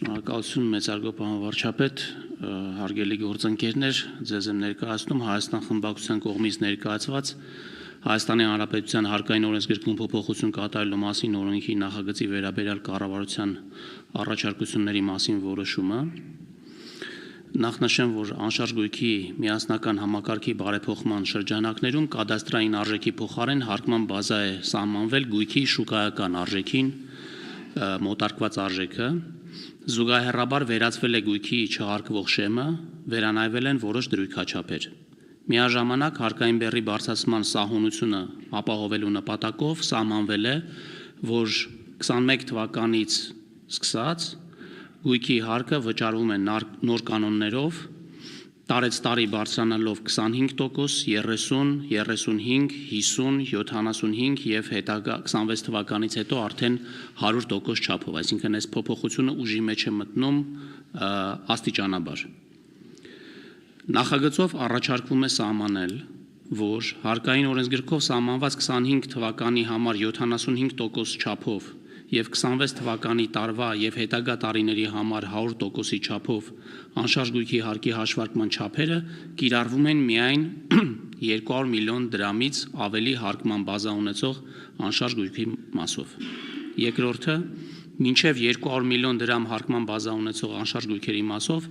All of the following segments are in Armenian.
Շնորհակալություն մեծարգո պարոն վարչապետ, հարգելի գործընկերներ, ձեզ եմ ներկայացնում Հայաստան խմբակցության կողմից ներկայացված Հայաստանի Հանրապետության հարկային օրենսգրքում փոփոխություն կատարելու մասին օրենքի նախագծի վերաբերյալ կառավարության առաջարկությունների մասին որոշումը։ Նախ նշեմ, որ անշարժ գույքի միասնական համակարգի բարեփոխման շրջանակներում կադաստրային արժեքի փոխարեն հարկման բազա է սահմանվել գույքի շուկայական արժեքին մոտարկված արժեքը, զուգահեռաբար վերացվել է գույքի չհարկվող շեմը, վերանայվել են որոշ դրույքաչափեր։ Միաժամանակ հարկային բեռի բարձրացման սահունությունը ապահովելու նպատակով սահմանվել է, որ 21 թվականից սկսած գույքի հարկը վճարվում է նոր կանոններով, տարեցտարի բարձրանալով 25%, 30, 35, 50, 75 և հետագա 26 թվականից հետո արդեն 100% չափով, այսինքն այս փոփոխությունը ուժի մեջ է մտնում աստիճանաբար։ Նախագծով առաջարկվում է սահմանել, որ հարկային օրենսգրքով սահմանված 25 թվականի համար 75% չափով և 26 թվականի տարվա և հետագա տարիների համար 100%-ի չափով անշարժ գույքի հարկի հաշվարկման չափերը կիրառվում են միայն 200 միլիոն դրամից ավելի հարկման բազա ունեցող անշարժ գույքի մասով։ Երկրորդը, մինչև 200 միլիոն դրամ հարկման բազա ունեցող անշարժ գույքերի մասով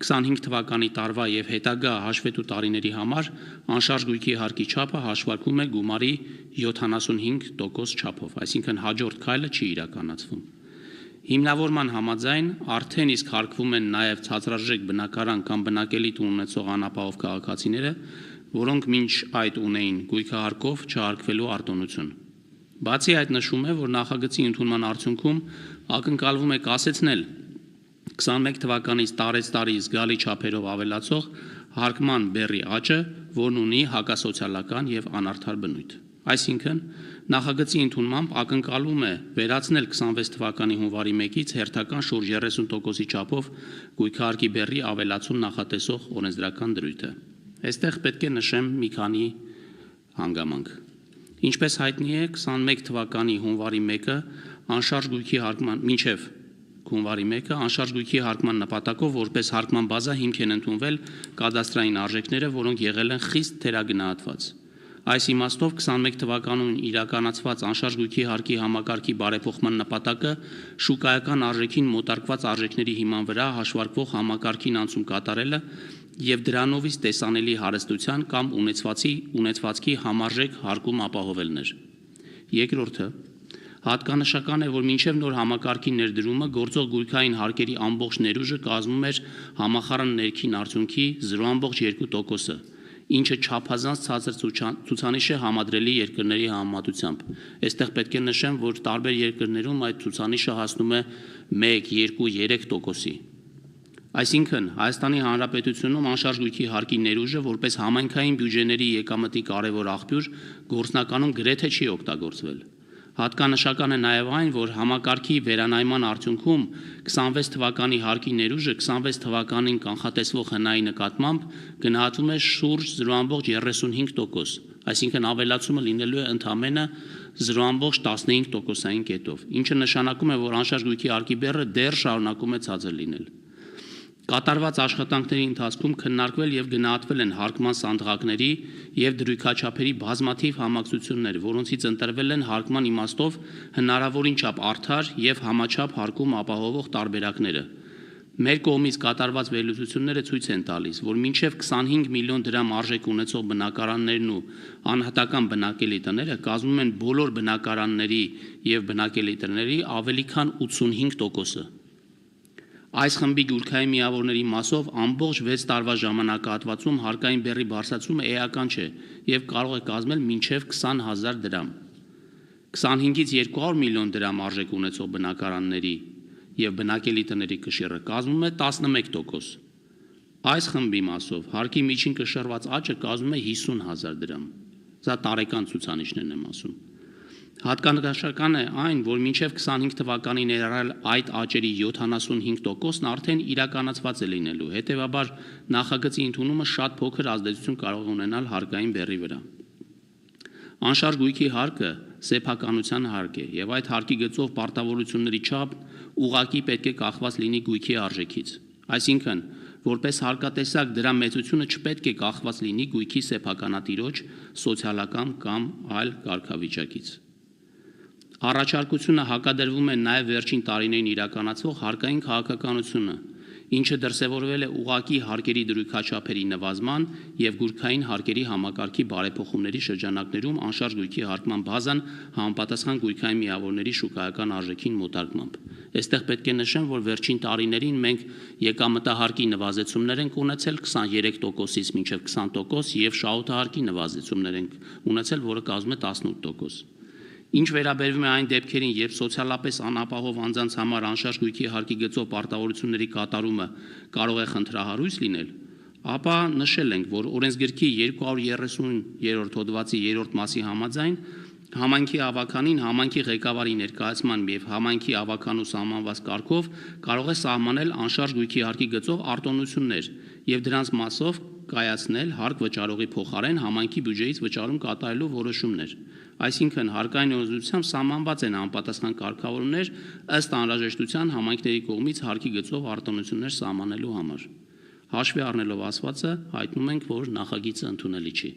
25 թվականի տարվա և հետագա հաշվետու տարիների համար անշարժ գույքի հարկի չափը հաշվարկվում է գումարի 75% չափով, այսինքն հաջորդ քայլը չի իրականացվում։ Հիմնավորման համաձայն արդեն իսկ հարկվում են նաև ցածրարժեք բնակարան կամ բնակելի տուն ունեցող անապահով քաղաքացիները, որոնք մինչ այդ ունեին գույքահարկով չհարկվելու արտոնություն։ Բացի այդ նշվում է, որ նախագծի ընդունման արդյունքում ակնկալվում է կասեցնել 21 թվականից տարեցտարի զգալի չափերով ավելացող հարկման բեռի աճը, որն ունի հակասոցիալական և անարդար բնույթ։ Այսինքն, նախագծի ընդունմամբ ակնկալվում է վերացնել 26 թվականի հունվարի 1-ից հերթական շուրջ 30%-ի չափով գույքահարկի բեռի ավելացում նախատեսող օրենսդրական դրույթը։ Այստեղ պետք է նշեմ մի քանի հանգամանք։ Ինչպես հայտնի է, 21 թվականի հունվարի 1-ը անշարժ գույքի հարկման մինչև հունվարի 1-ը անշարժ գույքի հարկման նպատակով որպես հարկման բազա հիմք են ընդունվել կադաստրային արժեքները, որոնք եղել են խիստ թերագնահատված։ Այս իմաստով 21 թվականին իրականացված անշարժ գույքի հարկի համակարգի բարեփոխման նպատակը շուկայական արժեքին մոտարկված արժեքների հիման վրա հաշվարկվող համակարգին անցում կատարելը և դրանովից տեսանելի հարստության կամ ունեցվածքի համարժեք հարկում ապահովելն էր։ Երկրորդը, հատկանշական է, որ մինչև նոր համակարգի ներդրումը գործող գույքային հարկերի ամբողջ ներուժը կազմում էր համախառն ներքին արդյունքի 0.2%-ը, ինչը չափազանց ցածր ցուցանիշ է համադրելի երկրների համեմատությամբ։ Այստեղ պետք է նշեմ, որ տարբեր երկրներում այդ ցուցանիշը հասնում է 1, 2, 3%-ի։ Այսինքն, Հայաստանի Հանրապետությունում անշարժ գույքի հարկի ներուժը որպես համայնքային բյուջեների եկամտի կարևոր աղբյուր գործնականում գրեթե չի օգտագործվել։ Հատկանշական է նաև այն, որ համակարգի վերանայման արդյունքում 26 թվականի հարկի ներուժը 26 թվականին կանխատեսվող հնայի նկատմամբ գնահատվում է շուրջ 0.35%, այսինքն ավելացումը լինելու է ընդամենը 0.15%-ային կետով, ինչը նշանակում է, որ անշարժ գույքի հարկի բեռը դեռ շարունակում է ցածր լինել։ Կատարված աշխատանքների ընթացքում քննարկվել և գնահատվել են հարկման սանդղակների և դրույքաչափերի բազմաթիվ համակցություններ, որոնցից ընտրվել են հարկման իմաստով հնարավորին չափ արդար և համաչափ հարկում ապահովող տարբերակները։ Մեր կողմից կատարված վերլուծությունները ցույց են տալիս, որ մինչև 25 միլիոն դրամ արժեք ունեցող բնակարաններն ու անհատական բնակելի տները կազմում են բոլոր բնակարանների և բնակելի տների ավելի քան 85%-ը։ Այս խմբի գույքային միավորների մասով ամբողջ 6 տարվա ժամանակահատվածում հարկային բեռի բարձրացումը էական չէ և կարող է կազմել մինչև 20,000 դրամ։ 25-ից 200 միլիոն դրամ արժեք ունեցող բնակարանների և բնակելի տների կշիռը կազմում է 11%։ Այս խմբի մասով հարկի միջին կշռված աճը կազմում է 50,000 դրամ։ Սա տարեկան ցուցանիշներն եմ ասում։ Հատկանշական է այն, որ մինչև 25 թվականի ներառյալ այդ աճերի 75%-ն արդեն իրականացված է լինելու, հետևաբար նախագծի ընդունումը շատ փոքր ազդեցություն կարող ունենալ հարկային բեռի վրա։ Անշարժ գույքի հարկը սեփականության հարկ է, եւ այդ հարկի գծով պարտավորությունների չափ ուղղակի պետք է կախված լինի գույքի արժեքից։ Այսինքն, որպես հարկատեսակ դրա մեծությունը չպետք է կախված լինի գույքի սեփականատիրոջ սոցիալական կամ այլ կարգավիճակից։ Առաջարկությունը հակադրվում է նաև վերջին տարիներին իրականացվող հարկային քաղաքականությունը, ինչը դրսևորվել է ուղղակի հարկերի դրույքաչափերի նվազման եւ գույքային հարկերի համակարգի բարեփոխումների շրջանակներում անշարժ գույքի հարկման բազան համապատասխան գույքային միավորների շուկայական արժեքին մոտարկմամբ։ Այստեղ պետք է նշեմ, որ վերջին տարիներին մենք եկամտահարկի նվազեցումներ ենք ունեցել 23%-ից մինչև 20% եւ շահութահարկի նվազեցումներ ենք ունեցել, որը կազմում է 18%։ Ինչ վերաբերվում է այն դեպքերին, երբ սոցիալապես անապահով անձանց համար անշարժ գույքի հարկի գծով պարտավորությունների կատարումը կարող է խնդրահարույց լինել, ապա նշել ենք, որ օրենսգրքի 230-րդ հոդվածի 3-րդ մասի համաձայն համայնքի ավականին համայնքի ղեկավարի ներկայացման եւ համայնքի ավականու սահմանված կարգով կարող է սահմանել անշարժ գույքի հարկի գծով արտոնություններ եւ դրանց մասով կայացնել հարկ վճարողի փոխարեն համայնքի բյուջեից վճարում կատարելու որոշումներ։ Այսինքն հարկային օրենսդրությամբ սահմանված են անպատասխան կարգավորումներ ըստ անհրաժեշտության համայնքների կողմից հարկի գծով արտոնություններ սահմանելու համար։ Հաշվի առնելով ասվածը, հայտնում ենք, որ նախագիծը ընդունելի չի։